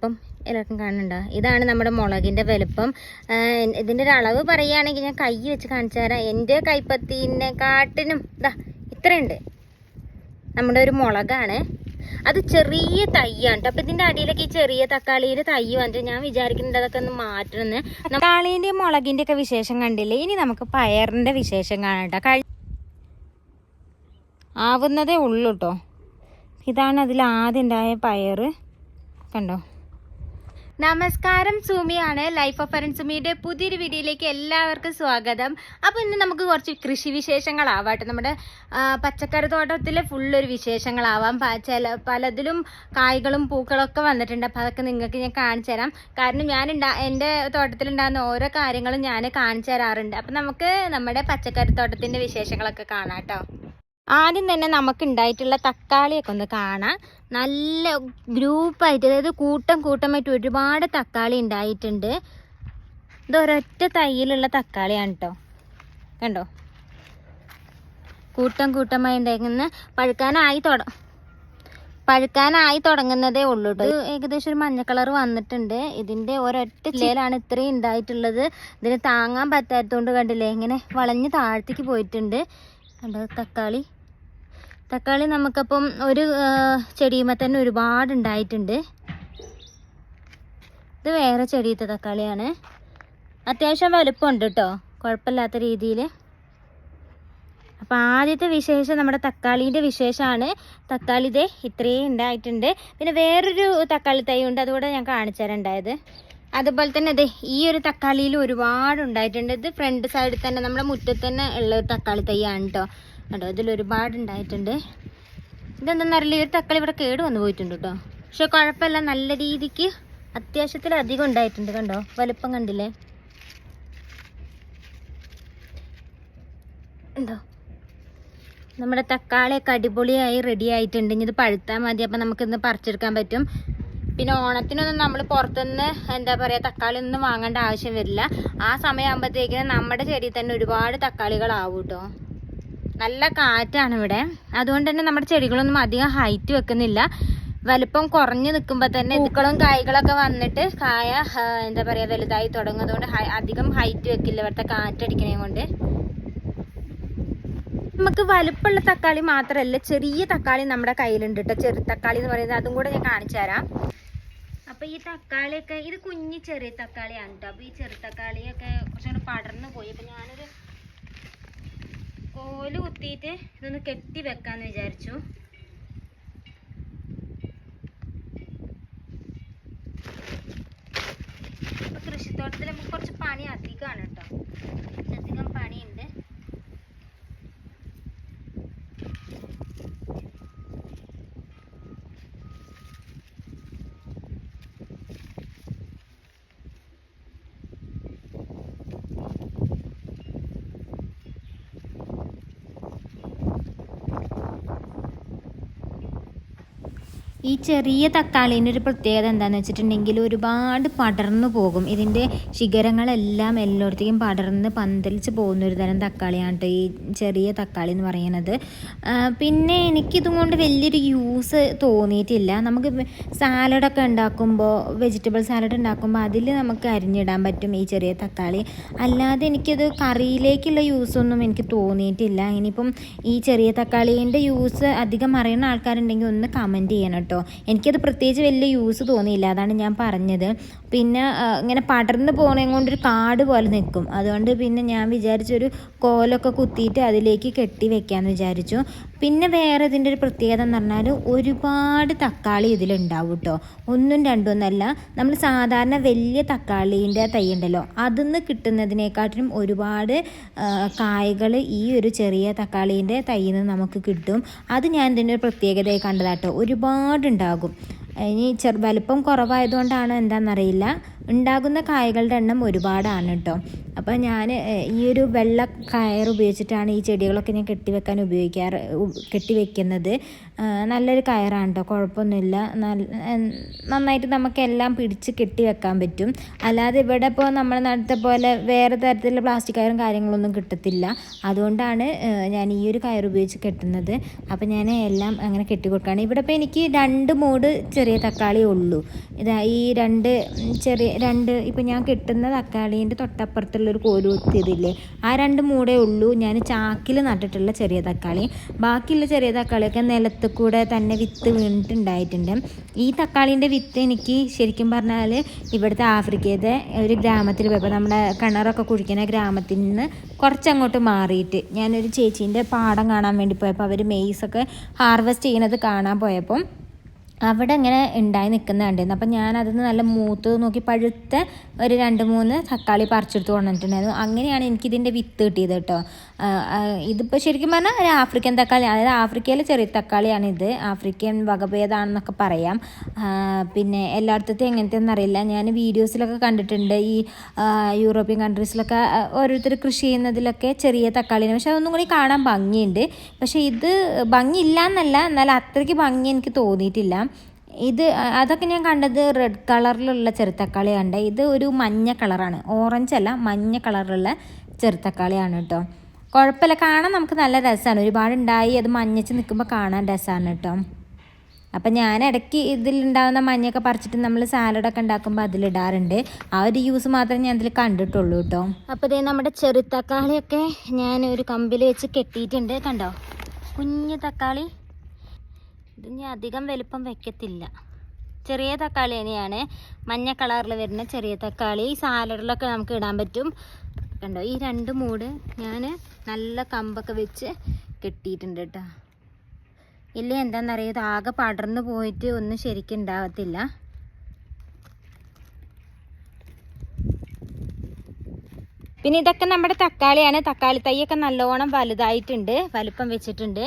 ഇപ്പം എല്ലാവർക്കും കാണുന്നുണ്ടോ? ഇതാണ് നമ്മുടെ മുളകിൻ്റെ വലുപ്പം. ഇതിൻ്റെ ഒരു അളവ് പറയുകയാണെങ്കിൽ ഞാൻ കൈ വെച്ച് കാണിച്ചു തരാം. എൻ്റെ കൈപ്പത്തിനെക്കാട്ടിനും ഇതാ ഇത്രയുണ്ട്. നമ്മുടെ ഒരു മുളകാണ്. അത് ചെറിയ തയ്യാണ് കേട്ടോ. അപ്പം ഇതിൻ്റെ അടിയിലൊക്കെ ഈ ചെറിയ തക്കാളിയുടെ തൈ വന്നിട്ട് ഞാൻ വിചാരിക്കുന്നുണ്ട് അതൊക്കെ ഒന്ന് മാറ്റണമെന്ന്. തക്കാളീൻ്റെയും മുളകിൻ്റെ ഒക്കെ വിശേഷം കണ്ടില്ലേ, ഇനി നമുക്ക് പയറിൻ്റെ വിശേഷം കാണാം കേട്ടോ. ആവുന്നതേ ഉള്ളൂ കേട്ടോ. ഇതാണ് അതിൽ ആദ്യം ഉണ്ടായ പയർ, കണ്ടോ. നമസ്കാരം, സുമിയാണ്. ലൈഫ് ഓഫ് ഫ്രണ്ട്സ് സുമിയുടെ പുതിയൊരു വീഡിയോയിലേക്ക് എല്ലാവർക്കും സ്വാഗതം. അപ്പോൾ ഇന്ന് നമുക്ക് കുറച്ച് കൃഷി വിശേഷങ്ങളാവാട്ടെ. നമ്മുടെ പച്ചക്കറി തോട്ടത്തിലെ ഫുള്ളൊരു വിശേഷങ്ങളാവാം. പലതിലും കായ്കളും പൂക്കളൊക്കെ വന്നിട്ടുണ്ട്. അപ്പോൾ അതൊക്കെ നിങ്ങൾക്ക് ഞാൻ കാണിച്ചു തരാം. കാരണം എൻ്റെ തോട്ടത്തിലുണ്ടാകുന്ന ഓരോ കാര്യങ്ങളും ഞാൻ കാണിച്ചു തരാറുണ്ട്. അപ്പം നമുക്ക് നമ്മുടെ പച്ചക്കറി തോട്ടത്തിൻ്റെ വിശേഷങ്ങളൊക്കെ കാണാം കേട്ടോ. ആദ്യം തന്നെ നമുക്ക് ഉണ്ടായിട്ടുള്ള തക്കാളിയൊക്കെ ഒന്ന് കാണാം. നല്ല ഗ്രൂപ്പായിട്ട്, അതായത് കൂട്ടമായിട്ട് ഒരുപാട് തക്കാളി ഉണ്ടായിട്ടുണ്ട്. ഇത് ഒരൊറ്റ തൈയിലുള്ള തക്കാളിയാണ് കേട്ടോ, കണ്ടോ. കൂട്ടമായി ഉണ്ടായിരുന്ന പഴുക്കാനായി തുടങ്ങുന്നതേ ഉള്ളൂ കേട്ടോ. ഏകദേശം ഒരു മഞ്ഞ കളർ വന്നിട്ടുണ്ട്. ഇതിൻ്റെ ഒരൊറ്റ ചിലയിലാണ് ഇത്രയും ഉണ്ടായിട്ടുള്ളത്. ഇതിന് താങ്ങാൻ പറ്റാത്തതുകൊണ്ട് കണ്ടില്ലേ ഇങ്ങനെ വളഞ്ഞ് താഴത്തേക്ക് പോയിട്ടുണ്ട്. കണ്ടോ തക്കാളി നമുക്കപ്പം ഒരു ചെടിയുമ്പോൾ തന്നെ ഒരുപാട് ഉണ്ടായിട്ടുണ്ട്. ഇത് വേറെ ചെടിയത്തെ തക്കാളിയാണ്. അത്യാവശ്യം വലുപ്പമുണ്ട് കേട്ടോ, കുഴപ്പമില്ലാത്ത രീതിയിൽ. അപ്പം ആദ്യത്തെ വിശേഷം നമ്മുടെ തക്കാളീൻ്റെ വിശേഷമാണ്. തക്കാളി ഇതേ ഇത്രയും ഉണ്ടായിട്ടുണ്ട്. പിന്നെ വേറൊരു തക്കാളി തൈ ഉണ്ട്, അതുകൂടെ ഞാൻ കാണിച്ചു തരാം ഉണ്ടായത്. അതുപോലെ തന്നെ അതെ ഈ ഒരു തക്കാളിയിൽ ഒരുപാട് ഉണ്ടായിട്ടുണ്ട്. ഇത് ഫ്രണ്ട് സൈഡിൽ തന്നെ നമ്മുടെ മുറ്റത്ത് തന്നെ ഉള്ള ഒരു തക്കാളി തൈയാണ് കേട്ടോ. കണ്ടോ, ഇതിൽ ഒരുപാട് ഉണ്ടായിട്ടുണ്ട്. ഇതെന്താണെന്നറിയില്ല, ഈ ഒരു തക്കാളി ഇവിടെ കേട് വന്നു പോയിട്ടുണ്ട് കേട്ടോ. പക്ഷെ കുഴപ്പമില്ല, നല്ല രീതിക്ക് അത്യാവശ്യത്തിലധികം ഉണ്ടായിട്ടുണ്ട്. കണ്ടോ, വലുപ്പം കണ്ടില്ലേ. ഉണ്ടോ, നമ്മുടെ തക്കാളിയൊക്കെ അടിപൊളിയായി റെഡി ആയിട്ടുണ്ട്. ഇനി ഇത് പഴുത്താൽ മതി. അപ്പം നമുക്കിന്ന് പറിച്ചെടുക്കാൻ പറ്റും. പിന്നെ ഓണത്തിനൊന്നും നമ്മൾ പുറത്തുനിന്ന് തക്കാളി ഒന്നും വാങ്ങേണ്ട ആവശ്യം വരില്ല. ആ സമയമാകുമ്പോഴത്തേക്കിനും നമ്മുടെ ചെടിയിൽ തന്നെ ഒരുപാട് തക്കാളികളാവും കേട്ടോ. നല്ല കാറ്റാണ് ഇവിടെ, അതുകൊണ്ട് തന്നെ നമ്മുടെ ചെടികളൊന്നും അധികം ഹൈറ്റ് വെക്കുന്നില്ല. വലുപ്പം കുറഞ്ഞു നിൽക്കുമ്പോൾ തന്നെ പൂക്കളും കായ്കളൊക്കെ വന്നിട്ട് കായ വലുതായി തുടങ്ങും. അതുകൊണ്ട് അധികം ഹൈറ്റ് വെക്കില്ല ഇവിടുത്തെ കാറ്റടിക്കണേ കൊണ്ട്. നമുക്ക് വലുപ്പമുള്ള തക്കാളി മാത്രമല്ല, ചെറിയ തക്കാളി നമ്മുടെ കയ്യിലുണ്ട് കേട്ടോ. ചെറു തക്കാളി എന്ന് പറയുന്നത്, അതും കൂടെ ഞാൻ കാണിച്ചു തരാം. അപ്പോൾ ഈ തക്കാളിയൊക്കെ ഇത് കുഞ്ഞി ചെറിയ തക്കാളിയാണ് കേട്ടോ. അപ്പോൾ ഈ ചെറു തക്കാളിയൊക്കെ കുറച്ചുകൂടെ പടർന്നു പോയി. അപ്പോൾ ഞാനൊരു കോല് കുത്തിയിട്ട് ഇതൊന്ന് കെട്ടി വെക്കാന്ന് വിചാരിച്ചു. അപ്പോൾ കൃഷിത്തോട്ടത്തിൽ നമുക്ക് കുറച്ച് പണി അധികമാണ് കേട്ടോ, അധികം പണിയുണ്ട്. ഈ ചെറിയ തക്കാളീൻ്റെ ഒരു പ്രത്യേകത എന്താണെന്ന് വെച്ചിട്ടുണ്ടെങ്കിൽ ഒരുപാട് പടർന്നു പോകും. ഇതിൻ്റെ ശിഖരങ്ങളെല്ലാം എല്ലായിടത്തേക്കും പടർന്ന് പന്തലിച്ച് പോകുന്ന ഒരു തരം തക്കാളിയാണ് കേട്ടോ ഈ ചെറിയ തക്കാളി എന്ന് പറയുന്നത്. പിന്നെ എനിക്കിതും കൊണ്ട് വലിയൊരു യൂസ് തോന്നിയിട്ടില്ല. നമുക്ക് സാലഡൊക്കെ ഉണ്ടാക്കുമ്പോൾ, വെജിറ്റബിൾ സാലഡ് ഉണ്ടാക്കുമ്പോൾ അതിൽ നമുക്ക് അരിഞ്ഞിടാൻ പറ്റും ഈ ചെറിയ തക്കാളി. അല്ലാതെ എനിക്കത് കറിയിലേക്കുള്ള യൂസൊന്നും എനിക്ക് തോന്നിയിട്ടില്ല. ഇനിയിപ്പം ഈ ചെറിയ തക്കാളീൻ്റെ യൂസ് അധികം അറിയുന്ന ആൾക്കാരുണ്ടെങ്കിൽ ഒന്ന് കമൻറ്റ് ചെയ്യണം കേട്ടോ. എനിക്കത് പ്രത്യേകിച്ച് വലിയ യൂസ് തോന്നിയില്ല, അതാണ് ഞാൻ പറഞ്ഞത്. പിന്നെ ഇങ്ങനെ പടർന്ന് പോകണേ കൊണ്ടൊരു കാട് പോലെ നിൽക്കും. അതുകൊണ്ട് പിന്നെ ഞാൻ വിചാരിച്ചൊരു കോലൊക്കെ കുത്തിയിട്ട് അതിലേക്ക് കെട്ടി വെക്കാമെന്ന് വിചാരിച്ചു. പിന്നെ വേറെ ഇതിൻ്റെ ഒരു പ്രത്യേകത എന്ന് പറഞ്ഞാൽ ഒരുപാട് തക്കാളി ഇതിലുണ്ടാവും കേട്ടോ. ഒന്നും രണ്ടൊന്നല്ല, നമ്മൾ സാധാരണ വലിയ തക്കാളീൻ്റെ തൈ ഉണ്ടല്ലോ, അതിൽ നിന്ന് കിട്ടുന്നതിനെക്കാട്ടിലും ഒരുപാട് കായ്കൾ ഈ ഒരു ചെറിയ തക്കാളീൻ്റെ തൈയിൽ നിന്ന് നമുക്ക് കിട്ടും. അത് ഞാൻ ഇതിൻ്റെ ഒരു പ്രത്യേകതയായി കണ്ടതാട്ടോ. ഒരുപാടുണ്ടാകും. ഇനി വലുപ്പം കുറവായതുകൊണ്ടാണ് എന്താണെന്നറിയില്ല, ഉണ്ടാകുന്ന കായകളുടെ എണ്ണം ഒരുപാടാണ് കേട്ടോ. അപ്പോൾ ഞാൻ ഈ ഒരു വെള്ള കയർ ഉപയോഗിച്ചിട്ടാണ് ഈ ചെടികളൊക്കെ ഞാൻ കെട്ടിവെക്കുന്നത്. നല്ലൊരു കയറാണ് കേട്ടോ, കുഴപ്പമൊന്നുമില്ല. നന്നായിട്ട് നമുക്കെല്ലാം പിടിച്ച് കെട്ടിവെക്കാൻ പറ്റും. അല്ലാതെ ഇവിടെ ഇപ്പോൾ നമ്മുടെ നാട്ടിലത്തെ പോലെ വേറെ തരത്തിലുള്ള പ്ലാസ്റ്റിക് കയറും കാര്യങ്ങളൊന്നും കിട്ടത്തില്ല. അതുകൊണ്ടാണ് ഞാൻ ഈ ഒരു കയർ ഉപയോഗിച്ച് കെട്ടുന്നത്. അപ്പോൾ ഞാൻ എല്ലാം അങ്ങനെ കെട്ടിക്കൊടുക്കുകയാണ്. ഇവിടെ ഇപ്പോൾ എനിക്ക് 2 മൂട് ചെറിയ തക്കാളി ഉള്ളൂ. ഇതാ ഈ രണ്ട് ഇപ്പോൾ ഞാൻ കെട്ടുന്ന തക്കാളീൻ്റെ തൊട്ടപ്പുറത്തുള്ളൊരു കോല് കുത്തിയതില്ലേ, ആ 2 മൂടേ ഉള്ളൂ ഞാൻ ചാക്കിൽ നട്ടിട്ടുള്ള ചെറിയ തക്കാളി. ബാക്കിയുള്ള ചെറിയ തക്കാളിയൊക്കെ നിലത്ത് കൂടെ തന്നെ വിത്ത് വീണിട്ടുണ്ടായിട്ടുണ്ട്. ഈ തക്കാളീൻ്റെ വിത്ത് എനിക്ക് ശരിക്കും പറഞ്ഞാൽ ഇവിടുത്തെ ആഫ്രിക്കയിലെ ഒരു ഗ്രാമത്തിൽ പോയപ്പോൾ നമ്മുടെ കിണറൊക്കെ കുഴിക്കുന്ന ഗ്രാമത്തിൽ നിന്ന് കുറച്ചങ്ങോട്ട് മാറിയിട്ട് ഞാനൊരു ചേച്ചീൻ്റെ പാടം കാണാൻ വേണ്ടി പോയപ്പോൾ അവർ മെയ്സൊക്കെ ഹാർവെസ്റ്റ് ചെയ്യണത് കാണാൻ പോയപ്പം അവിടെ ഇങ്ങനെ ഉണ്ടായി നിൽക്കുന്ന കണ്ടിരുന്നു. അപ്പം ഞാനതിന് നല്ല മൂത്ത് നോക്കി പഴുത്ത ഒരു 2-3 തക്കാളി പറിച്ചെടുത്ത് കൊണ്ടിട്ടുണ്ടായിരുന്നു. അങ്ങനെയാണ് എനിക്കിതിൻ്റെ വിത്ത് കിട്ടിയത് കേട്ടോ. ഇതിപ്പോൾ ശരിക്കും പറഞ്ഞാൽ ഒരു ആഫ്രിക്കൻ തക്കാളി, അതായത് ആഫ്രിക്കയിലെ ചെറിയ തക്കാളിയാണിത്. ആഫ്രിക്കൻ വകഭേദമാണെന്നൊക്കെ പറയാം. പിന്നെ എല്ലായിടത്തും എങ്ങനത്തെയൊന്നും അറിയില്ല. ഞാൻ വീഡിയോസിലൊക്കെ കണ്ടിട്ടുണ്ട് ഈ യൂറോപ്യൻ കൺട്രീസിലൊക്കെ ഓരോരുത്തർ കൃഷി ചെയ്യുന്നതിലൊക്കെ ചെറിയ തക്കാളിയാണ്. പക്ഷെ അതൊന്നും കൂടി കാണാൻ ഭംഗിയുണ്ട്. പക്ഷേ ഇത് ഭംഗിയില്ല എന്നല്ല, എന്നാൽ അത്രയ്ക്ക് ഭംഗി എനിക്ക് തോന്നിയിട്ടില്ല. അതൊക്കെ ഞാൻ കണ്ടത് റെഡ് കളറിലുള്ള ചെറുതക്കാളി കണ്ട. ഇത് ഒരു മഞ്ഞ കളറാണ്, ഓറഞ്ച് അല്ല, മഞ്ഞ കളറിലുള്ള ചെറുതക്കാളിയാണ് കേട്ടോ. കുഴപ്പമില്ല, കാണാൻ നമുക്ക് നല്ല രസമാണ്. ഒരുപാടുണ്ടായി അത് മഞ്ഞച്ച് നിൽക്കുമ്പോൾ കാണാൻ രസമാണ് കേട്ടോ. അപ്പം ഞാൻ ഇടയ്ക്ക് ഇതിലുണ്ടാകുന്ന മഞ്ഞയൊക്കെ പറിച്ചിട്ട് നമ്മൾ സാലഡൊക്കെ ഉണ്ടാക്കുമ്പോൾ അതിലിടാറുണ്ട്. ആ ഒരു യൂസ് മാത്രമേ ഞാൻ അതിൽ കണ്ടിട്ടുള്ളൂ കേട്ടോ. അപ്പോൾ ഇതേ നമ്മുടെ ചെറുതക്കാളിയൊക്കെ ഞാൻ ഒരു കമ്പിൽ വെച്ച് കെട്ടിയിട്ടുണ്ട്. കണ്ടോ, കുഞ്ഞു തക്കാളി. ഇത് ഞാൻ അധികം വലുപ്പം വെക്കത്തില്ല. ചെറിയ തക്കാളി തന്നെയാണ്, മഞ്ഞ കളറിൽ വരുന്ന ചെറിയ തക്കാളി. സാലഡിലൊക്കെ നമുക്ക് ഇടാൻ പറ്റും. കണ്ടോ, ഈ 2 മൂട് ഞാൻ നല്ല കമ്പൊക്കെ വെച്ച് കെട്ടിയിട്ടുണ്ട് കേട്ടോ. ഇല്ല എന്താണെന്നറിയാം, ഇത് ആകെ പടർന്നു പോയിട്ട് ഒന്നും ശരിക്കും ഉണ്ടാവത്തില്ല. പിന്നെ ഇതൊക്കെ നമ്മുടെ തക്കാളിയാണ്. തക്കാളി തൈയൊക്കെ നല്ലോണം വലുതായിട്ടുണ്ട്, വലുപ്പം വെച്ചിട്ടുണ്ട്.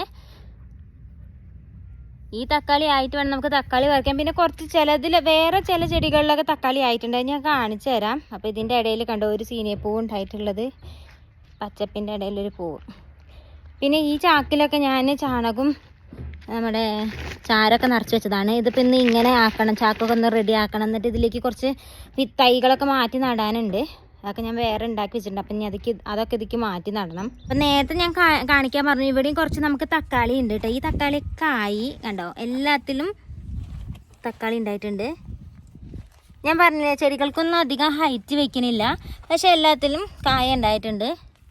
ഈ തക്കാളി ആയിട്ട് വേണം നമുക്ക് തക്കാളി പറിക്കാൻ. പിന്നെ കുറച്ച് വേറെ ചില ചെടികളിലൊക്കെ തക്കാളി ആയിട്ടുണ്ട്, ഞാൻ കാണിച്ചു തരാം. അപ്പോൾ ഇതിൻ്റെ ഇടയിൽ കണ്ടോ ഒരു സീനിയപ്പൂവ് ഉണ്ടായിട്ടുള്ളത്, പച്ചപ്പിൻ്റെ ഇടയിലൊരു പൂവ്. പിന്നെ ഈ ചാക്കിലൊക്കെ ഞാൻ ചാണകവും നമ്മുടെ ചാരമൊക്കെ നിറച്ച് വെച്ചതാണ്. ഇതിപ്പോൾ ഇന്ന് ഇങ്ങനെ ആക്കണം, ചാക്കൊക്കെ ഒന്ന് റെഡി ആക്കണം. എന്നിട്ട് ഇതിലേക്ക് കുറച്ച് തൈകളൊക്കെ മാറ്റി നടാനുണ്ട്. അതൊക്കെ ഞാൻ വേറെ ഉണ്ടാക്കി വെച്ചിട്ടുണ്ട്. അപ്പം ഇനി അതൊക്കെ ഇതിലേക്ക് മാറ്റി നടണം. അപ്പം നേരത്തെ ഞാൻ കാണിക്കാൻ പറഞ്ഞു, ഇവിടെയും കുറച്ച് നമുക്ക് തക്കാളി ഉണ്ട് കേട്ടോ. ഈ തക്കാളി കായി കണ്ടോ, എല്ലാത്തിലും തക്കാളി ഉണ്ടായിട്ടുണ്ട്. ഞാൻ പറഞ്ഞില്ലേ, ചെടികൾക്കൊന്നും അധികം ഹൈറ്റ് വെക്കണില്ല, പക്ഷെ എല്ലാത്തിലും കായ ഉണ്ടായിട്ടുണ്ട്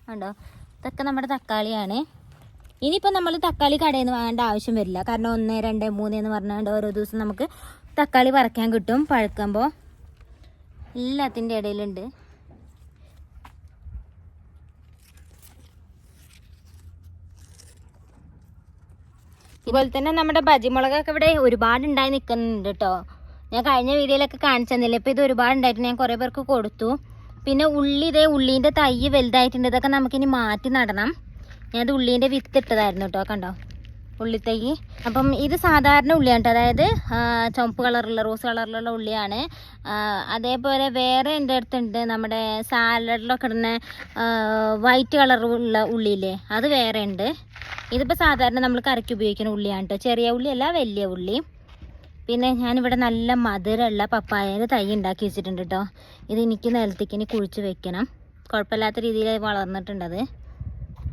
കണ്ടോ. ഇതൊക്കെ നമ്മുടെ തക്കാളിയാണ്. ഇനിയിപ്പോൾ നമ്മൾ തക്കാളി കടയിൽ നിന്ന് വാങ്ങേണ്ട ആവശ്യം വരില്ല, കാരണം 1, 2, 3 എന്ന് പറഞ്ഞാൽ ഓരോ ദിവസം നമുക്ക് തക്കാളി പറിക്കാൻ കിട്ടും. പഴുക്കുമ്പോൾ എല്ലാത്തിൻ്റെ ഇടയിലുണ്ട്. ഇതുപോലെ തന്നെ നമ്മുടെ ബജിമുളകൊക്കെ ഇവിടെ ഒരുപാട് ഉണ്ടായി നിൽക്കുന്നുണ്ട് കേട്ടോ. ഞാൻ കഴിഞ്ഞ വീഡിയോയിലൊക്കെ കാണിച്ചു തന്നില്ല. ഇപ്പോൾ ഇത് ഒരുപാട് ഉണ്ടായിട്ട് ഞാൻ കുറേ പേർക്ക് കൊടുത്തു. പിന്നെ ഉള്ളീൻ്റെ തൈ വലുതായിട്ടുണ്ട്. ഇതൊക്കെ നമുക്കിനി മാറ്റി നടണം. ഞാനത് ഉള്ളീൻ്റെ വിത്ത് ഇട്ടതായിരുന്നു കേട്ടോ. കണ്ടോ ഉള്ളിത്തൈ. അപ്പം ഇത് സാധാരണ ഉള്ളിയാണ് കേട്ടോ, അതായത് ചുവപ്പ് കളറുള്ള റോസ് കളറിലുള്ള ഉള്ളിയാണ്. അതേപോലെ വേറെ എൻ്റെ അടുത്തുണ്ട് നമ്മുടെ സാലഡിലൊക്കെ ഇടുന്ന വൈറ്റ് കളറുള്ള ഉള്ളിയില്ലേ, അത് വേറെ ഉണ്ട്. ഇതിപ്പോൾ സാധാരണ നമ്മൾ കറിക്ക് ഉപയോഗിക്കുന്ന ഉള്ളിയാണ് കേട്ടോ, ചെറിയ ഉള്ളിയല്ല, വലിയ ഉള്ളി. പിന്നെ ഞാനിവിടെ നല്ല മധുരമുള്ള പപ്പായയുടെ തൈ ഉണ്ടാക്കി വെച്ചിട്ടുണ്ട് കേട്ടോ. ഇത് എനിക്ക് നിലത്തേക്ക് ഇനി കുഴിച്ച് വെക്കണം. കുഴപ്പമില്ലാത്ത രീതിയിൽ വളർന്നിട്ടുണ്ടത്.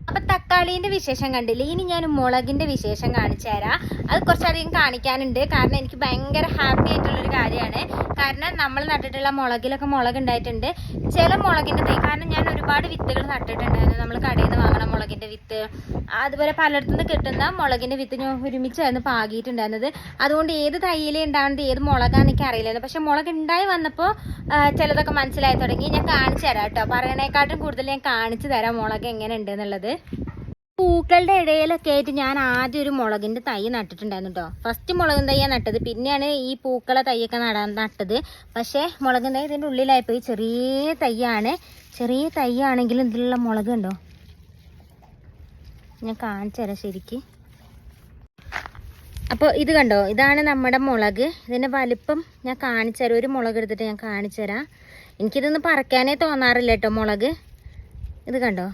അപ്പം തക്കാളീൻ്റെ വിശേഷം കണ്ടില്ലേ, ഇനി ഞാൻ മുളകിൻ്റെ വിശേഷം കാണിച്ചു തരാം. അത് കുറച്ചധികം കാണിക്കാനുണ്ട്, കാരണം എനിക്ക് ഭയങ്കര ഹാപ്പി ആയിട്ടുള്ളൊരു കാര്യമാണ്. കാരണം നമ്മൾ നട്ടിട്ടുള്ള മുളകിലൊക്കെ മുളക് ഉണ്ടായിട്ടുണ്ട്. ചില മുളകിൻ്റെ തൈ, കാരണം ഞാൻ ഒരുപാട് വിത്തുകൾ നട്ടിട്ടുണ്ടായിരുന്നു. നമ്മൾ കടയിൽ നിന്ന് വാങ്ങണ മുളകിൻ്റെ വിത്ത്, അതുപോലെ പലയിടത്തു നിന്ന് കിട്ടുന്ന മുളകിൻ്റെ വിത്ത് ഞാൻ ഒരുമിച്ചായിരുന്നു പാകിയിട്ടുണ്ടായിരുന്നത്. അതുകൊണ്ട് ഏത് തൈയിലേ ഉണ്ടാകുന്നത് ഏത് മുളകാണെന്ന് എനിക്ക് അറിയില്ലായിരുന്നു. പക്ഷെ മുളക് ഉണ്ടായി വന്നപ്പോൾ ചിലതൊക്കെ മനസ്സിലായി തുടങ്ങി. ഞാൻ കാണിച്ചു തരാം കേട്ടോ, പറയണേക്കാട്ടും കൂടുതൽ ഞാൻ കാണിച്ചു തരാം മുളക് എങ്ങനെ ഉണ്ട് എന്നുള്ളത്. പൂക്കളുടെ ഇടയിലൊക്കെ ആയിട്ട് ഞാൻ ആദ്യം ഒരു മുളകിൻ്റെ തൈ നട്ടിട്ടുണ്ടായിരുന്നു കേട്ടോ. ഫസ്റ്റ് മുളകിൻ തൈയാണ് നട്ടത്, പിന്നെയാണ് ഈ പൂക്കളെ തൈയൊക്കെ നട്ടത്. പക്ഷേ മുളകിൻ തൈ ഇതിൻ്റെ ഉള്ളിലായിപ്പോയി. ചെറിയ തൈയാണ്. ചെറിയ തൈ ആണെങ്കിലും ഇതിലുള്ള മുളക് ഉണ്ടോ, ഞാൻ കാണിച്ചു തരാം ശരിക്ക്. അപ്പോൾ ഇത് കണ്ടോ, ഇതാണ് നമ്മുടെ മുളക്. ഇതിൻ്റെ വലിപ്പം ഞാൻ കാണിച്ചു തരാം. ഒരു മുളക് എടുത്തിട്ട് ഞാൻ കാണിച്ചു തരാം. എനിക്കിതൊന്ന് പറിക്കാനേ തോന്നാറില്ല കേട്ടോ മുളക്. ഇത് കണ്ടോ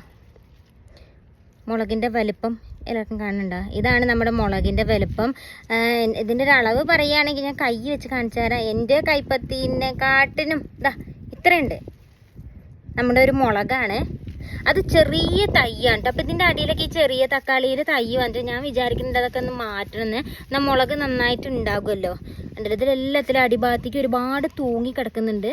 മുളകിൻ്റെ വലിപ്പം, എല്ലാവർക്കും കാണുന്നുണ്ടോ? ഇതാണ് നമ്മുടെ മുളകിൻ്റെ വലിപ്പം. ഇതിൻ്റെ ഒരു അളവ് പറയുകയാണെങ്കിൽ ഞാൻ കൈ വെച്ച് കാണിച്ചു തരാം. എൻ്റെ കൈപ്പത്തിനെക്കാട്ടിനും ഇതാ ഇത്രയുണ്ട് നമ്മുടെ ഒരു മുളകാണ്. അത് ചെറിയ തൈയാണ് കേട്ടോ. അപ്പോൾ ഇതിൻ്റെ അടിയിലൊക്കെ ഈ ചെറിയ തക്കാളിയിൽ തൈ വന്നിട്ട് ഞാൻ വിചാരിക്കുന്നുണ്ട് അതൊക്കെ ഒന്ന് മാറ്റണമെന്ന്. എന്നാൽ മുളക് നന്നായിട്ട് ഉണ്ടാകുമല്ലോ. കണ്ടില്ല, ഇതിലെല്ലാത്തിലും അടിഭാഗത്തേക്ക് ഒരുപാട് തൂങ്ങി കിടക്കുന്നുണ്ട്.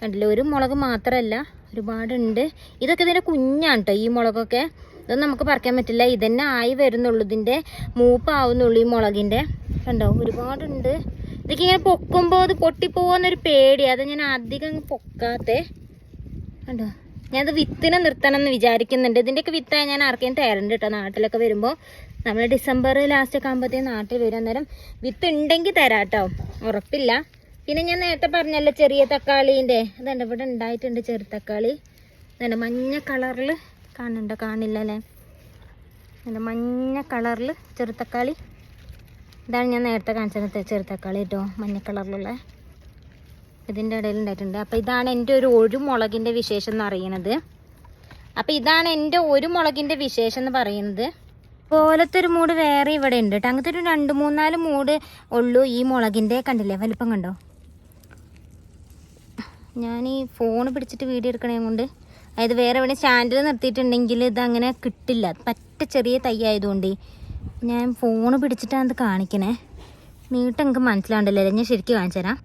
കണ്ടില്ല, ഒരു മുളക് മാത്രമല്ല ഒരുപാടുണ്ട്. ഇതൊക്കെ ഇതിൻ്റെ കുഞ്ഞാണ് കേട്ടോ. ഈ മുളകൊക്കെ ഇതൊന്നും നമുക്ക് പറിക്കാൻ പറ്റില്ല. ഇതന്നെ ആയി വരുന്നുള്ളൂ, ഇതിൻ്റെ മൂപ്പാവുന്നുള്ളൂ ഈ മുളകിൻ്റെ. കണ്ടോ ഒരുപാടുണ്ട്. ഇതൊക്കെ ഇങ്ങനെ പൊക്കുമ്പോൾ അത് പൊട്ടിപ്പോകുന്നൊരു പേടിയാണ്. അത് ഞാൻ അധികം പൊക്കാത്തേ. കണ്ടോ, ഞാനത് വിത്തിനെ നിർത്തണം എന്ന് വിചാരിക്കുന്നുണ്ട്. ഇതിൻ്റെയൊക്കെ വിത്തായി ഞാൻ ആർക്കെയും തരണ്ട് കേട്ടോ. നാട്ടിലൊക്കെ വരുമ്പോൾ നമ്മൾ ഡിസംബർ ലാസ്റ്റൊക്കെ ആകുമ്പോഴത്തേക്കും നാട്ടിൽ വരും. അന്നേരം വിത്ത് ഉണ്ടെങ്കിൽ തരാം കേട്ടോ, ഉറപ്പില്ല. പിന്നെ ഞാൻ നേരത്തെ പറഞ്ഞല്ലോ ചെറിയ തക്കാളീൻ്റെ, അതുണ്ട് ഇവിടെ ഉണ്ടായിട്ടുണ്ട് ചെറു തക്കാളി. അതുണ്ട് മഞ്ഞ കളറിൽ കാണുന്നുണ്ടോ? കാണില്ല അല്ലേ? അതുണ്ട് മഞ്ഞ കളറിൽ ചെറു തക്കാളി. ഇതാണ് ഞാൻ നേരത്തെ കാണിച്ചത് ചെറു തക്കാളി കേട്ടോ, മഞ്ഞ കളറിലുള്ള. ഇതിൻ്റെ ഇടയിൽ ഉണ്ടായിട്ടുണ്ട്. അപ്പോൾ ഇതാണ് എൻ്റെ ഒരു മുളകിൻ്റെ വിശേഷം എന്ന് പറയുന്നത്. അപ്പോൾ ഇതാണ് എൻ്റെ ഒരു മുളകിൻ്റെ വിശേഷം എന്ന് പറയുന്നത്. പോലത്തെ ഒരു മൂട് വേറെ ഇവിടെ ഉണ്ട് കേട്ടോ. അങ്ങനത്തെ ഒരു 2-3-4 മൂട് ഉള്ളൂ ഈ മുളകിൻ്റെ. കണ്ടില്ലേ വലിപ്പം കണ്ടോ? ഞാൻ ഈ ഫോൺ പിടിച്ചിട്ട് വീഡിയോ എടുക്കണേ കൊണ്ട്, അതായത് വേറെ എവിടെ സ്റ്റാൻഡിൽ നിർത്തിയിട്ടുണ്ടെങ്കിൽ ഇതങ്ങനെ കിട്ടില്ല. പറ്റ ചെറിയ തൈ ആയതുകൊണ്ട് ഞാൻ ഫോൺ പിടിച്ചിട്ടാണ് അത് കാണിക്കണേ. നീട്ടം എനിക്ക് മനസ്സിലാവണ്ടല്ലേ, ഞാൻ ശരിക്കും കാണിച്ചു തരാം.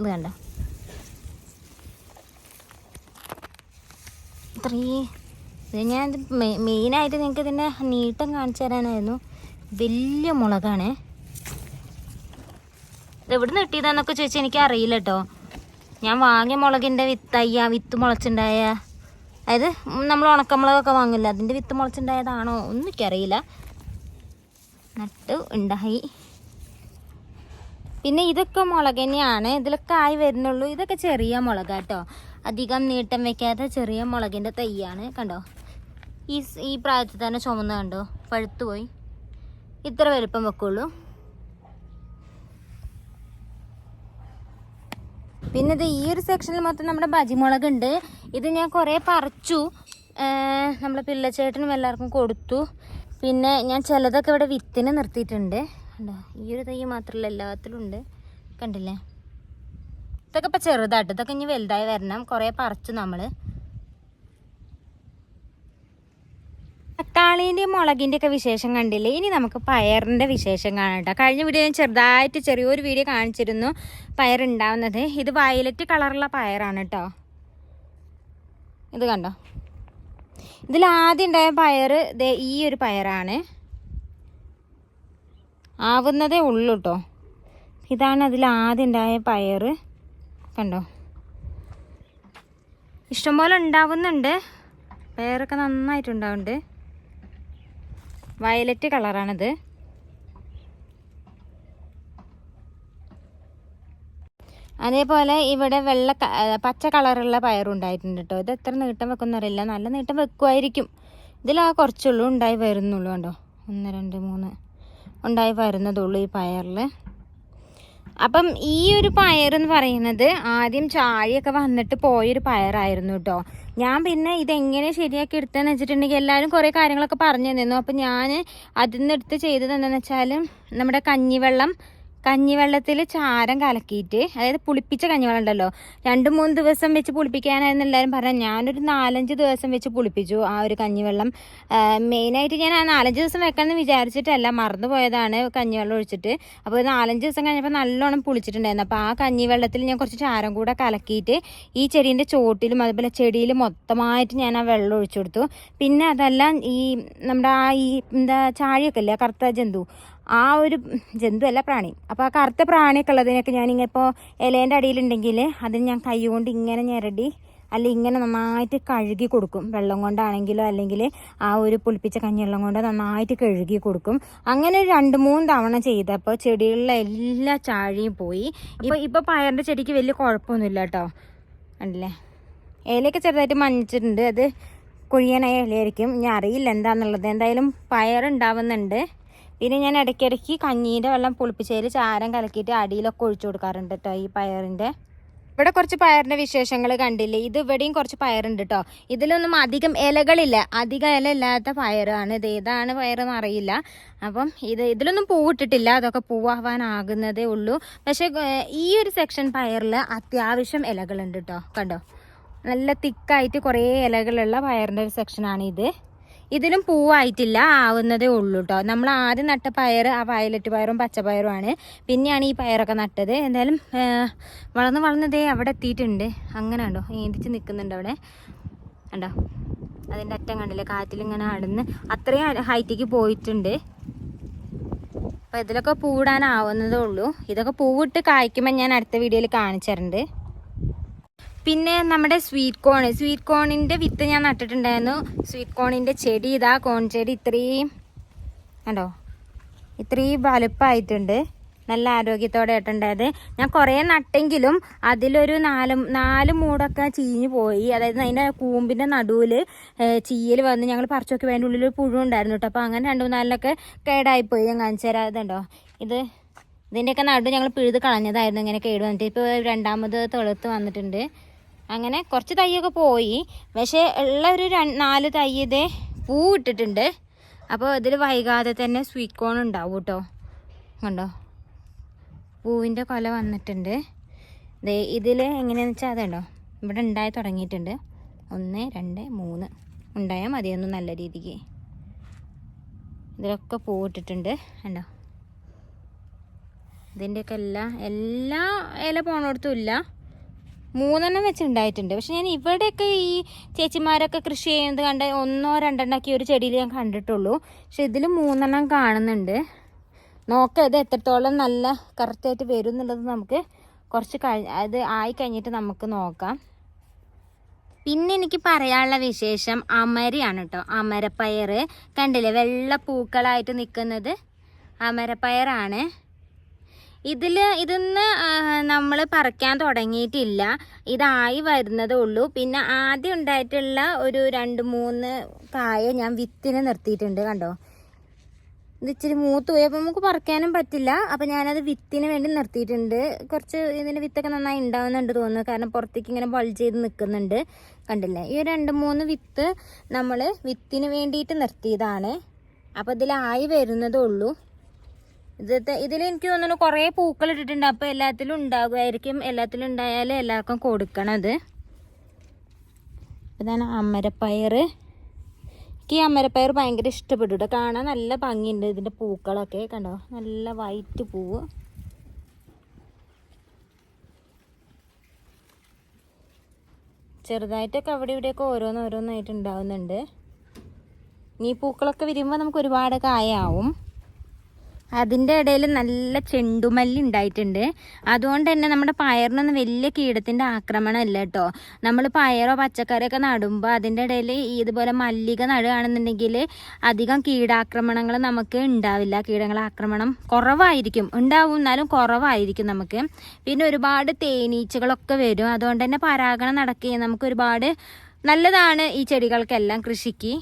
ഇത് കണ്ടോ, ഇത് ഞാൻ മെയിനായിട്ട് നിങ്ങൾക്ക് ഇതിൻ്റെ നീട്ടം കാണിച്ചു തരാനായിരുന്നു. വലിയ മുളകാണ്. ഇത് എവിടെ നിന്ന് കിട്ടിയതാന്നൊക്കെ ചോദിച്ചാൽ എനിക്ക് അറിയില്ല കേട്ടോ. ഞാൻ വാങ്ങിയ മുളകിൻ്റെ വിത്ത് മുളച്ചുണ്ടായ, അതായത് നമ്മൾ ഉണക്കമുളകൊക്കെ വാങ്ങില്ല, അതിൻ്റെ വിത്ത് മുളച്ചുണ്ടായതാണോ ഒന്നും എനിക്കറിയില്ല. നട്ട് ഉണ്ടായി. പിന്നെ ഇതൊക്കെ മുളക് തന്നെയാണ്, ഇതിലൊക്കെ ആയി വരുന്നുള്ളൂ. ഇതൊക്കെ ചെറിയ മുളകാട്ടോ, അധികം നീട്ടം വെക്കാത്ത ചെറിയ മുളകിൻ്റെ തൈയാണ്. കണ്ടോ, ഈ പ്രായത്തിൽ തന്നെ ചുമന്ന് കണ്ടോ, പഴുത്തു പോയി. ഇത്ര വലുപ്പം വെക്കുള്ളൂ. പിന്നെ ഇത് ഈ ഒരു സെക്ഷനിൽ മൊത്തം നമ്മുടെ ബജിമുളക് ഉണ്ട്. ഇത് ഞാൻ കുറേ പറിച്ചു, നമ്മളെ പിള്ളച്ചേട്ടനും എല്ലാവർക്കും കൊടുത്തു. പിന്നെ ഞാൻ ചിലതൊക്കെ ഇവിടെ വിത്തിന് നിർത്തിയിട്ടുണ്ട്. കണ്ടോ, ഈ ഒരു തൈ മാത്രമല്ല എല്ലാത്തിലും ഉണ്ട്. കണ്ടില്ലേ, ഇതൊക്കെ ഇപ്പം ചെറുതായിട്ട്, ഇതൊക്കെ ഇനി വലുതായി വരണം. കുറേ പറിച്ചു നമ്മൾ. തക്കാളീൻ്റെയും മുളകിൻ്റെ ഒക്കെ വിശേഷം കണ്ടില്ലേ. ഇനി നമുക്ക് പയറിൻ്റെ വിശേഷം കാണാം കേട്ടോ. കഴിഞ്ഞ വീഡിയോ ഞാൻ ചെറിയൊരു വീഡിയോ കാണിച്ചിരുന്നു പയറുണ്ടാവുന്നത്. ഇത് വയലറ്റ് കളറുള്ള പയറാണ് കേട്ടോ. ഇത് കണ്ടോ, ഇതിലാദ്യം ഉണ്ടായ പയർ ഈ ഒരു പയറാണ്. ആവുന്നതേ ഉള്ളൂ കേട്ടോ. ഇതാണ് അതിലാദ്യം ഉണ്ടായ പയർ. കണ്ടോ, ഇഷ്ടംപോലെ ഉണ്ടാവുന്നുണ്ട്. പയറൊക്കെ നന്നായിട്ടുണ്ടാവുന്നുണ്ട്. വയലറ്റ് കളറാണിത്. അതേപോലെ ഇവിടെ പച്ച കളറുള്ള പയറുണ്ടായിട്ടുണ്ട് കേട്ടോ. ഇത് എത്ര നീട്ടം വെക്കുമെന്നറിയില്ല, നല്ല നീട്ടം വെക്കുമായിരിക്കും. ഇതിലാ കുറച്ചുള്ളൂ ഉണ്ടായി വരുന്നുള്ളൂ. കണ്ടോ, 1 2 3 ഉണ്ടായി വരുന്നതുള്ളൂ ഈ പയറിൽ. അപ്പം ഈ ഒരു പയറെന്ന് പറയുന്നത് ആദ്യം ചാഴിയൊക്കെ വന്നിട്ട് പോയൊരു പയറായിരുന്നു കേട്ടോ. ഞാൻ പിന്നെ ഇതെങ്ങനെ ശരിയാക്കി എടുത്തതെന്ന് വെച്ചിട്ടുണ്ടെങ്കിൽ എല്ലാവരും കുറേ കാര്യങ്ങളൊക്കെ പറഞ്ഞു തന്നിരുന്നു. അപ്പം ഞാൻ അതിൽ നിന്ന് എടുത്ത് ചെയ്തത് എന്താണെന്ന് വെച്ചാൽ നമ്മുടെ കഞ്ഞിവെള്ളത്തിൽ ചാരം കലക്കിയിട്ട്, അതായത് പുളിപ്പിച്ച കഞ്ഞിവെള്ളം ഉണ്ടല്ലോ, 2-3 ദിവസം വെച്ച് പുളിപ്പിക്കാനായിരുന്നു എല്ലാവരും പറഞ്ഞത്. ഞാനൊരു 4-5 ദിവസം വെച്ച് പുളിപ്പിച്ചു ആ ഒരു കഞ്ഞിവെള്ളം. മെയിനായിട്ട് ഞാൻ ആ 4-5 ദിവസം വെക്കണമെന്ന് വിചാരിച്ചിട്ടല്ല, മറന്നു പോയതാണ് കഞ്ഞിവെള്ളം ഒഴിച്ചിട്ട്. അപ്പോൾ 4-5 ദിവസം കഴിഞ്ഞപ്പോൾ നല്ലോണം പുളിച്ചിട്ടുണ്ടായിരുന്നു. അപ്പോൾ ആ കഞ്ഞിവെള്ളത്തിൽ ഞാൻ കുറച്ച് ചാരം കൂടെ കലക്കിയിട്ട് ഈ ചെടീൻ്റെ ചോട്ടിലും അതുപോലെ ചെടിയിൽ മൊത്തമായിട്ട് ഞാൻ ആ വെള്ളം ഒഴിച്ചു കൊടുത്തു. പിന്നെ അതെല്ലാം ഈ നമ്മുടെ ചാഴിയൊക്കെ ഇല്ലേ, കറുത്ത ജന്തു, ആ ഒരു ജന്തു അല്ല, പ്രാണി. അപ്പോൾ ആ കറുത്ത പ്രാണിയൊക്കെ ഉള്ളതിനൊക്കെ ഞാനിങ്ങനെ ഇപ്പോൾ ഇലേൻ്റെ അടിയിലുണ്ടെങ്കിൽ അതിന് ഞാൻ കൈ കൊണ്ട് ഇങ്ങനെ ഞെരടി അല്ലെങ്കിൽ ഇങ്ങനെ നന്നായിട്ട് കഴുകി കൊടുക്കും. വെള്ളം കൊണ്ടാണെങ്കിലോ അല്ലെങ്കിൽ ആ ഒരു പുളിപ്പിച്ച കഞ്ഞിവെള്ളം കൊണ്ട് നന്നായിട്ട് കഴുകി കൊടുക്കും. അങ്ങനെ ഒരു 2-3 തവണ ചെയ്തപ്പോൾ ചെടികളിലെ എല്ലാ ചാഴിയും പോയി. ഇപ്പോൾ പയറിൻ്റെ ചെടിക്ക് വലിയ കുഴപ്പമൊന്നുമില്ല കേട്ടോ. കണ്ടില്ലേ, ഇലയൊക്കെ ചെറുതായിട്ട് മഞ്ഞിച്ചിട്ടുണ്ട്. അത് കൊഴിയാനായ ഇലയായിരിക്കും, ഞാൻ അറിയില്ല എന്താണെന്നുള്ളത്. എന്തായാലും പയറുണ്ടാവുന്നുണ്ട്. പിന്നെ ഞാൻ ഇടയ്ക്കിടയ്ക്ക് കഞ്ഞീൻ്റെ വെള്ളം പുളിപ്പിച്ചതിൽ ചാരം കലക്കിയിട്ട് അടിയിലൊക്കെ ഒഴിച്ചു കൊടുക്കാറുണ്ട് കേട്ടോ ഈ പയറിൻ്റെ. ഇവിടെ കുറച്ച് പയറിൻ്റെ വിശേഷങ്ങൾ കണ്ടില്ലേ. ഇത് ഇവിടെയും കുറച്ച് പയറുണ്ട് കേട്ടോ. ഇതിലൊന്നും അധികം ഇലകളില്ല, അധികം ഇല ഇല്ലാത്ത പയറാണ്. ഇത് ഏതാണ് പയറെന്ന് അറിയില്ല. അപ്പം ഇതിലൊന്നും പൂവിട്ടിട്ടില്ല, അതൊക്കെ പൂവാകാനാകുന്നതേ ഉള്ളൂ. പക്ഷേ ഈ ഒരു സെക്ഷൻ പയറിൽ അത്യാവശ്യം ഇലകളുണ്ട് കേട്ടോ. കണ്ടോ, നല്ല തിക്കായിട്ട് കുറേ ഇലകളുള്ള പയറിൻ്റെ ഒരു സെക്ഷനാണ് ഇത്. ഇതിലും പൂവായിട്ടില്ല, ആവുന്നതേ ഉള്ളൂ കേട്ടോ. നമ്മൾ ആദ്യം നട്ട പയർ ആ വയലറ്റ് പയറും പച്ചപ്പയറുമാണ്. പിന്നെയാണ് ഈ പയറൊക്കെ നട്ടത്. എന്തായാലും വളർന്നതേ അവിടെ എത്തിയിട്ടുണ്ട്. അങ്ങനെ ഉണ്ടോ, ഏന്തിച്ച് നിൽക്കുന്നുണ്ട് അവിടെ. കണ്ടോ, അതിൻ്റെ അറ്റം കണ്ടില്ലേ, കാറ്റിലിങ്ങനെ ആടുന്ന് അത്രയും ഹൈറ്റിക്ക് പോയിട്ടുണ്ട്. അപ്പോൾ ഇതിലൊക്കെ പൂവിടാനാവുന്നതേ ഉള്ളൂ. ഇതൊക്കെ പൂവിട്ട് കായ്ക്കുമ്പോൾ ഞാൻ അടുത്ത വീഡിയോയിൽ കാണിച്ചു തരുന്നുണ്ട്. പിന്നെ നമ്മുടെ സ്വീറ്റ് കോണിൻ്റെ വിത്ത് ഞാൻ നട്ടിട്ടുണ്ടായിരുന്നു. സ്വീറ്റ് കോണിൻ്റെ ചെടി, ഇതാ കോൺ ചെടി ഇത്രയും കണ്ടോ, ഇത്രയും വലുപ്പമായിട്ടുണ്ട്. നല്ല ആരോഗ്യത്തോടെ ആയിട്ടുണ്ടായത്. ഞാൻ കുറേ നട്ടെങ്കിലും അതിലൊരു 4 മൂടൊക്കെ ചീഞ്ഞ് പോയി. അതായത് അതിൻ്റെ കൂമ്പിൻ്റെ നടുവിൽ ചീയൽ വന്ന് ഞങ്ങൾ പറിച്ചൊക്കെ വേണ്ട ഉള്ളിൽ പുഴു ഉണ്ടായിരുന്നു കേട്ടോ. അപ്പോൾ അങ്ങനെ 2-4 കേടായിപ്പോയി. ഞാൻ കാണിച്ചു തരാം. ഇതുണ്ടോ, ഇതിൻ്റെയൊക്കെ നടു ഞങ്ങൾ പിഴുത് കളഞ്ഞതായിരുന്നു. ഇങ്ങനെ കേട് വന്നിട്ട് ഇപ്പോൾ രണ്ടാമത് തെളുത്ത് വന്നിട്ടുണ്ട്. അങ്ങനെ കുറച്ച് തൈയൊക്കെ പോയി. പക്ഷേ ഉള്ള ഒരു 4 തൈ ഇതേ പൂ ഇട്ടിട്ടുണ്ട്. അപ്പോൾ ഇതിൽ വൈകാതെ തന്നെ സ്വീറ്റ് കോൺ ഉണ്ടാവും കേട്ടോ. കണ്ടോ, പൂവിൻ്റെ കൊല വന്നിട്ടുണ്ട്. ഇതിൽ എങ്ങനെയാണെന്ന് വെച്ചാൽ അതുണ്ടോ, ഇവിടെ ഉണ്ടായി തുടങ്ങിയിട്ടുണ്ട്. 1, 2, 3 ഉണ്ടായാൽ മതിയൊന്നും നല്ല രീതിക്ക്. ഇതിലൊക്കെ പൂവിട്ടിട്ടുണ്ട് കണ്ടോ. ഇതിൻ്റെയൊക്കെ എല്ലാ ഇല പോണോടത്തും ഇല്ല, 3 വെച്ചുണ്ടായിട്ടുണ്ട്. പക്ഷെ ഞാൻ ഇവിടെയൊക്കെ ഈ ചേച്ചിമാരൊക്കെ കൃഷി ചെയ്യുന്നത് കണ്ട് 1-2 ഒരു ചെടിയിൽ ഞാൻ കണ്ടിട്ടുള്ളൂ. പക്ഷെ ഇതിൽ 3 കാണുന്നുണ്ട്. നോക്കാം ഇത് എത്രത്തോളം നല്ല കറക്റ്റായിട്ട് വരും എന്നുള്ളത് നമുക്ക് കുറച്ച് അത് ആയി കഴിഞ്ഞിട്ട് നമുക്ക് നോക്കാം. പിന്നെ എനിക്ക് പറയാനുള്ള വിശേഷം അമരയാണ് കേട്ടോ. അമരപ്പയർ കണ്ടില്ലേ, പൂക്കളായിട്ട് നിൽക്കുന്നത് അമരപ്പയറാണ്. ഇതൊന്ന് നമ്മൾ പറിക്കാൻ തുടങ്ങിയിട്ടില്ല, ഇതായി വരുന്നതേ ഉള്ളൂ. പിന്നെ ആദ്യം ഉണ്ടായിട്ടുള്ള ഒരു 2-3 കായ ഞാൻ വിത്തിന് നിർത്തിയിട്ടുണ്ട്. കണ്ടോ, ഇത് ഇച്ചിരി മൂത്ത് പോയി, അപ്പോൾ നമുക്ക് പറിക്കാനും പറ്റില്ല. അപ്പോൾ ഞാനത് വിത്തിന് വേണ്ടി നിർത്തിയിട്ടുണ്ട്. കുറച്ച് ഇതിൻ്റെ വിത്തൊക്കെ നന്നായി ഉണ്ടാവുന്നുണ്ട് തോന്നുന്നു, കാരണം പുറത്തേക്ക് ഇങ്ങനെ ബൾജ് ചെയ്ത് നിൽക്കുന്നുണ്ട്. കണ്ടില്ലേ, ഈ 2-3 വിത്ത് നമ്മൾ വിത്തിന് വേണ്ടിയിട്ട് നിർത്തിയതാണ്. അപ്പോൾ ഇതിലായി വരുന്നതേ ഉള്ളൂ. ഇതിൽ എനിക്ക് തോന്നുന്നു കുറേ പൂക്കൾ ഇട്ടിട്ടുണ്ട്. അപ്പോൾ എല്ലാത്തിലും ഉണ്ടാകുമായിരിക്കും. എല്ലാത്തിലും ഉണ്ടായാലും എല്ലാവർക്കും കൊടുക്കണത്. ഇതാണ് അമരപ്പയർ. എനിക്ക് ഈ അമരപ്പയർ ഭയങ്കര ഇഷ്ടപ്പെട്ടു കേട്ടോ. കാണാൻ നല്ല ഭംഗിയുണ്ട്. ഇതിൻ്റെ പൂക്കളൊക്കെ കണ്ടോ, നല്ല വൈറ്റ് പൂവ്. ചെറുതായിട്ടൊക്കെ അവിടെ ഇവിടെയൊക്കെ ഓരോന്നായിട്ട് ഉണ്ടാവുന്നുണ്ട്. ഈ പൂക്കളൊക്കെ വിരിയുമ്പോൾ നമുക്ക് ഒരുപാട് കായാവും. അതിൻ്റെ ഇടയിൽ നല്ല ചെണ്ടുമല്ലി ഉണ്ടായിട്ടുണ്ട്. അതുകൊണ്ട് തന്നെ നമ്മുടെ പയറിനൊന്നും വലിയ കീടത്തിൻ്റെ ആക്രമണം ഇല്ല കേട്ടോ. നമ്മൾ പയറോ പച്ചക്കറിയൊക്കെ നടുമ്പോൾ അതിൻ്റെ ഇടയിൽ ഇതുപോലെ മല്ലിക നടുകയാണെന്നുണ്ടെങ്കിൽ അധികം കീടാക്രമണങ്ങൾ നമുക്ക് ഉണ്ടാവില്ല. കീടങ്ങളാക്രമണം കുറവായിരിക്കും, ഉണ്ടാവും എന്നാലും കുറവായിരിക്കും നമുക്ക്. പിന്നെ ഒരുപാട് തേനീച്ചകളൊക്കെ വരും. അതുകൊണ്ട് തന്നെ പരാഗണം നടക്കുകയും നമുക്ക് ഒരുപാട് നല്ലതാണ് ഈ ചെടികൾക്കെല്ലാം, കൃഷിക്ക്.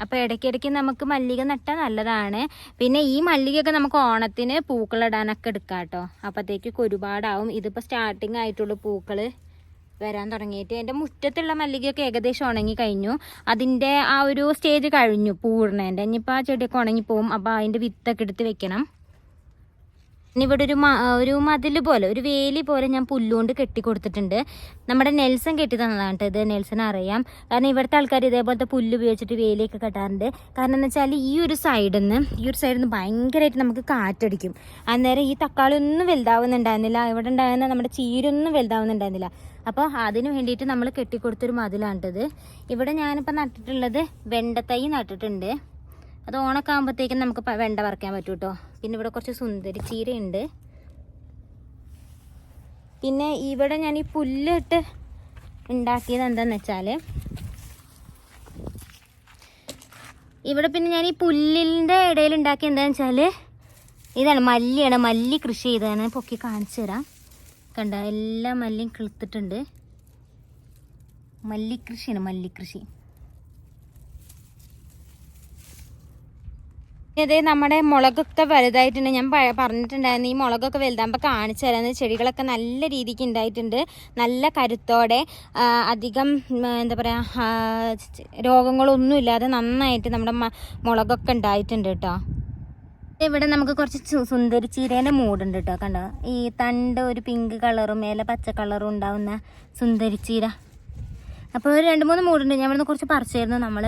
അപ്പോൾ ഇടയ്ക്കിടയ്ക്ക് നമുക്ക് മല്ലിക നട്ടാൽ നല്ലതാണ്. പിന്നെ ഈ മല്ലികയൊക്കെ നമുക്ക് ഓണത്തിന് പൂക്കളിടാനൊക്കെ എടുക്കാം കേട്ടോ. അപ്പോഴത്തേക്കൊക്കെ ഒരുപാടാവും. ഇതിപ്പോൾ സ്റ്റാർട്ടിങ് ആയിട്ടുള്ളൂ പൂക്കൾ വരാൻ തുടങ്ങിയിട്ട്. എൻ്റെ മുറ്റത്തുള്ള മല്ലികയൊക്കെ ഏകദേശം ഉണങ്ങി കഴിഞ്ഞു. അതിൻ്റെ ആ ഒരു സ്റ്റേജ് കഴിഞ്ഞു പൂവിടുന്നതിൻ്റെ. ഇനിയിപ്പോൾ ആ ചെടിയൊക്കെ ഉണങ്ങിപ്പോവും. അപ്പോൾ അതിൻ്റെ വിത്തൊക്കെ എടുത്ത് വെക്കണം. ഇവിടെ ഒരു മതിൽ പോലെ, ഒരു വേലി പോലെ ഞാൻ പുല്ലുകൊണ്ട് കെട്ടി കൊടുത്തിട്ടുണ്ട്. നമ്മുടെ നെൽസൺ കെട്ടി തന്നതാണ് കേട്ടോ. ഇത് നെൽസൺ അറിയാം, കാരണം ഇവിടുത്തെ ആൾക്കാർ ഇതേപോലത്തെ പുല്ല് ഉപയോഗിച്ചിട്ട് വേലിയൊക്കെ കെട്ടാറുണ്ട്. കാരണം എന്ന് വെച്ചാൽ ഈ ഒരു സൈഡിൽ നിന്ന് ഭയങ്കരമായിട്ട് നമുക്ക് കാറ്റടിക്കും. അന്നേരം ഈ തക്കാളി ഒന്നും വലുതാവുന്നുണ്ടായിരുന്നില്ല, ഇവിടെ ഉണ്ടാകുന്ന നമ്മുടെ ചീരൊന്നും വലുതാവുന്നുണ്ടായിരുന്നില്ല. അപ്പോൾ അതിന് വേണ്ടിയിട്ട് നമ്മൾ കെട്ടിക്കൊടുത്തൊരു മതിലാണിട്ടത്. ഇവിടെ ഞാനിപ്പോൾ നട്ടിട്ടുള്ളത് വെണ്ടത്തൈ നട്ടിട്ടുണ്ട്. അത് ഓണൊക്കെ ആകുമ്പോഴത്തേക്കും നമുക്ക് വെണ്ട പറിക്കാൻ പറ്റും കേട്ടോ. പിന്നെ ഇവിടെ കുറച്ച് സുന്ദരി ചീരയുണ്ട്. പിന്നെ ഇവിടെ ഞാൻ ഈ പുല്ലിട്ട് ഉണ്ടാക്കിയത് എന്താണെന്ന് വെച്ചാൽ ഇവിടെ പിന്നെ ഞാൻ ഈ പുല്ലിൻ്റെ ഇടയിൽ ഉണ്ടാക്കിയത് എന്താണെന്ന് വെച്ചാൽ ഇതാണ് മല്ലിയാണ്. മല്ലി കൃഷി ചെയ്തതാണ്. പൊക്കി കാണിച്ചു തരാം. കണ്ട എല്ലാ മല്ലിയും കിളുത്തിട്ടുണ്ട്. മല്ലിക്കൃഷിയാണ്, മല്ലിക്കൃഷി. അതേ നമ്മുടെ മുളകൊക്കെ വലുതായിട്ടുണ്ട്. ഞാൻ പറഞ്ഞിട്ടുണ്ടായിരുന്നു ഈ മുളകൊക്കെ വലുതാകുമ്പോൾ കാണിച്ചു തരാമെന്ന്. ചെടികളൊക്കെ നല്ല രീതിക്ക് ഉണ്ടായിട്ടുണ്ട്, നല്ല കരുത്തോടെ. അധികം എന്താ പറയുക, രോഗങ്ങളൊന്നുമില്ലാതെ നന്നായിട്ട് നമ്മുടെ മുളകൊക്കെ ഉണ്ടായിട്ടുണ്ട് കേട്ടോ. ഇവിടെ നമുക്ക് കുറച്ച് സുന്ദരി ചീരേൻ്റെ മൂടുണ്ട് കേട്ടോ. കണ്ടോ, ഈ തണ്ട് ഒരു പിങ്ക് കളറും മേലെ പച്ച കളറും ഉണ്ടാവുന്ന സുന്ദരി ചീര. അപ്പോൾ ഒരു 2-3 മൂടുണ്ട്. ഞാൻ ഇവിടുന്ന് കുറച്ച് പറിച്ചായിരുന്നു നമ്മൾ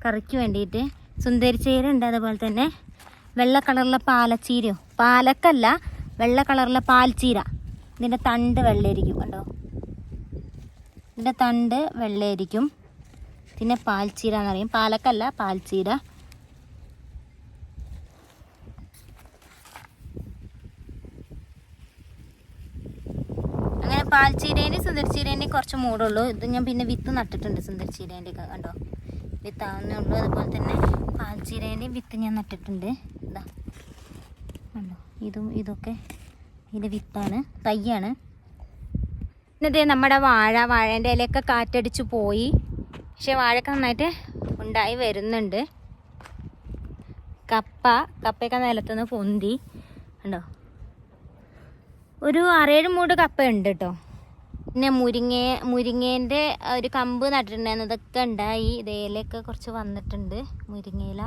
കറിക്ക് വേണ്ടിയിട്ട്. സുന്ദരി ചീര ഉണ്ട്, അതുപോലെ തന്നെ വെള്ള കളറിലെ പാലച്ചീരയോ, പാലക്കല്ല, വെള്ള കളറിലെ പാൽച്ചീര. ഇതിൻ്റെ തണ്ട് വെള്ളയായിരിക്കും. കണ്ടോ, ഇതിൻ്റെ തണ്ട് വെള്ളയായിരിക്കും. പിന്നെ പാൽച്ചീര എന്നറിയും. പാലക്കല്ല, പാൽച്ചീര. അങ്ങനെ പാൽച്ചീരേൻ്റെയും സുന്ദരിച്ചീരേൻ്റെയും കുറച്ച് മൂടുള്ളൂ. ഇത് ഞാൻ പിന്നെ വിത്ത് നട്ടിട്ടുണ്ട്. സുന്ദരിച്ചീരേൻ്റെ ഒക്കെ കണ്ടോ, വിത്താവുന്നേ ഉള്ളൂ. അതുപോലെ തന്നെ പാൽച്ചീരേൻ്റെയും വിത്ത് ഞാൻ നട്ടിട്ടുണ്ട്. ഇതാ കണ്ടോ, ഇതൊക്കെ ഇതിൻ്റെ വിത്താണ്, തയ്യാണ്. പിന്നെ നമ്മുടെ വാഴേൻ്റെ ഇലയൊക്കെ കാറ്റടിച്ച് പോയി. പക്ഷേ വാഴയൊക്കെ നന്നായിട്ട് ഉണ്ടായി വരുന്നുണ്ട്. കപ്പയൊക്കെ നിലത്തുനിന്ന് പൊന്തി കണ്ടോ. ഒരു 6-7 മൂട് കപ്പ ഉണ്ട് കേട്ടോ. പിന്നെ മുരിങ്ങേൻ്റെ ഒരു കമ്പ് നട്ടിട്ടുണ്ടായിരുന്നു, അതൊക്കെ ഉണ്ടായി. ഇലയൊക്കെ കുറച്ച് വന്നിട്ടുണ്ട്, മുരിങ്ങയില.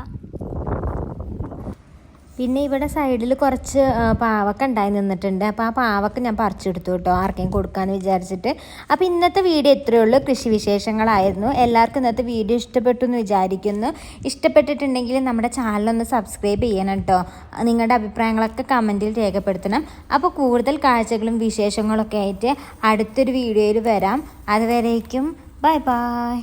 പിന്നെ ഇവിടെ സൈഡിൽ കുറച്ച് പാവക്ക ഉണ്ടായി നിന്നിട്ടുണ്ട്. അപ്പോൾ ആ പാവക്ക ഞാൻ പറിച്ചെടുത്തു കേട്ടോ, ആർക്കെങ്കിലും കൊടുക്കാമെന്ന് വിചാരിച്ചിട്ട്. അപ്പോൾ ഇന്നത്തെ വീഡിയോ ഇത്രയേ ഉള്ളൂ, കൃഷി വിശേഷങ്ങളായിരുന്നു. എല്ലാവർക്കും ഇന്നത്തെ വീഡിയോ ഇഷ്ടപ്പെട്ടു എന്ന് വിചാരിക്കുന്നു. ഇഷ്ടപ്പെട്ടിട്ടുണ്ടെങ്കിൽ നമ്മുടെ ചാനലൊന്ന് സബ്സ്ക്രൈബ് ചെയ്യണം കേട്ടോ. നിങ്ങളുടെ അഭിപ്രായങ്ങളൊക്കെ കമൻറ്റിൽ രേഖപ്പെടുത്തണം. അപ്പോൾ കൂടുതൽ കാഴ്ചകളും വിശേഷങ്ങളൊക്കെ ആയിട്ട് അടുത്തൊരു വീഡിയോയിൽ വരാം. അതുവരേക്കും ബൈ ബൈ.